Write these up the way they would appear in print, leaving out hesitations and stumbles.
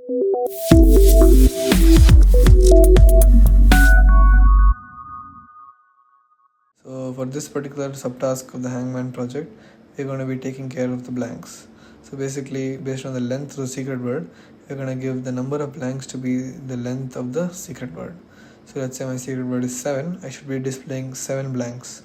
So for this particular subtask of the Hangman project, we're going to be taking care of the blanks. So basically, based on the length of the secret word, we're going to give the number of blanks to be the length of the secret word. So let's say my secret word is 7, I should be displaying 7 blanks.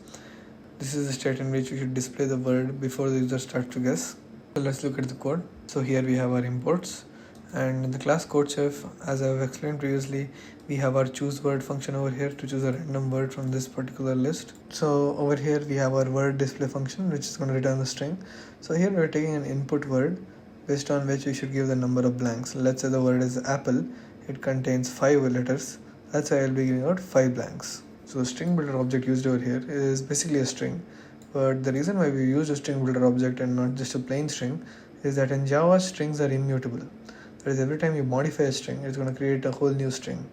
This is the state in which we should display the word before the user starts to guess. So let's look at the code. So here we have our imports, and in the class CodeChef, as I have explained previously, we have our choose word function over here to choose a random word from this particular list. So over here we have our word display function, which is going to return the string. So here we are taking an input word based on which we should give the number of blanks. Let's say the word is apple, it contains 5 letters. That's why I'll be giving out 5 blanks. So the string builder object used over here is basically a string, but the reason why we use a string builder object and not just a plain string is that in Java, strings are immutable. That is, every time you modify a string, it's going to create a whole new string.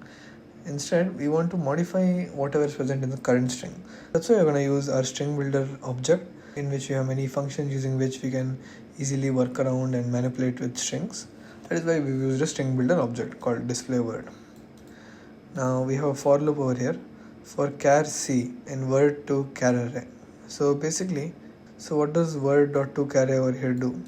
Instead, we want to modify whatever is present in the current string. That's why we're going to use our string builder object, in which we have many functions using which we can easily work around and manipulate with strings. That is why we used a string builder object called display word. Now we have a for loop over here for char c in word to char array. So basically, what does word.toChar over here do?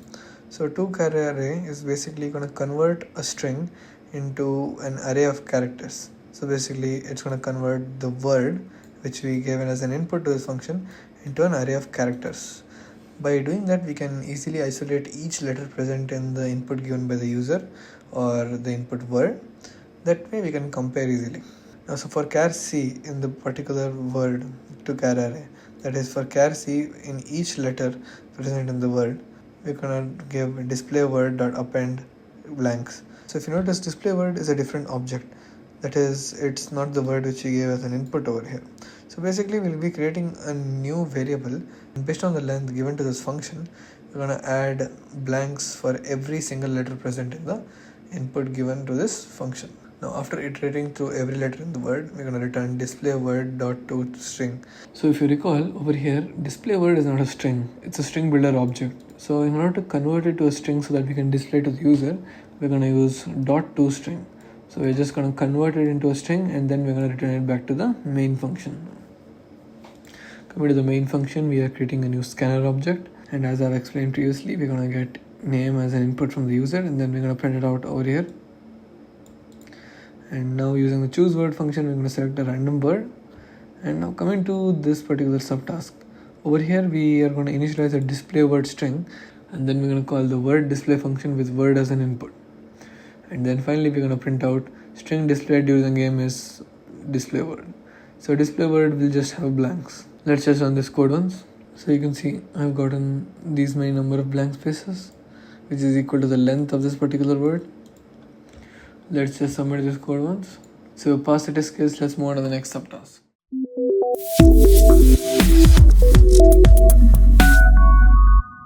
So toChar array is basically going to convert a string into an array of characters. So basically it's going to convert the word which we given as an input to this function into an array of characters. By doing that, we can easily isolate each letter present in the input given by the user or the input word. That way we can compare easily. Now, so for char c in the particular word to char array, that is for char c in each letter present in the word, we're gonna give display word dot append blanks. So if you notice, display word is a different object. That is, it's not the word which we gave as an input over here. So basically we'll be creating a new variable, and based on the length given to this function, we're gonna add blanks for every single letter present in the input given to this function. Now after iterating through every letter in the word, we're going to return display word dot to string. So if you recall, over here display word is not a string, it's a string builder object. So in order to convert it to a string so that we can display to the user, we're going to use dot to string. So we're just going to convert it into a string, and then we're going to return it back to the main function. Coming to the main function, we are creating a new scanner object, and as I've explained previously, we're going to get name as an input from the user, and then we're going to print it out over here. And now using the choose word function, we're going to select a random word. And now coming to this particular subtask, over here we are going to initialize a display word string, and then we're going to call the word display function with word as an input. And then finally we're going to print out string displayed during the game is display word. So display word will just have blanks. Let's just run this code once. So you can see I've gotten these many number of blank spaces, which is equal to the length of this particular word. Let's just submit this code once. So we passed the test case. Let's move on to the next subtask.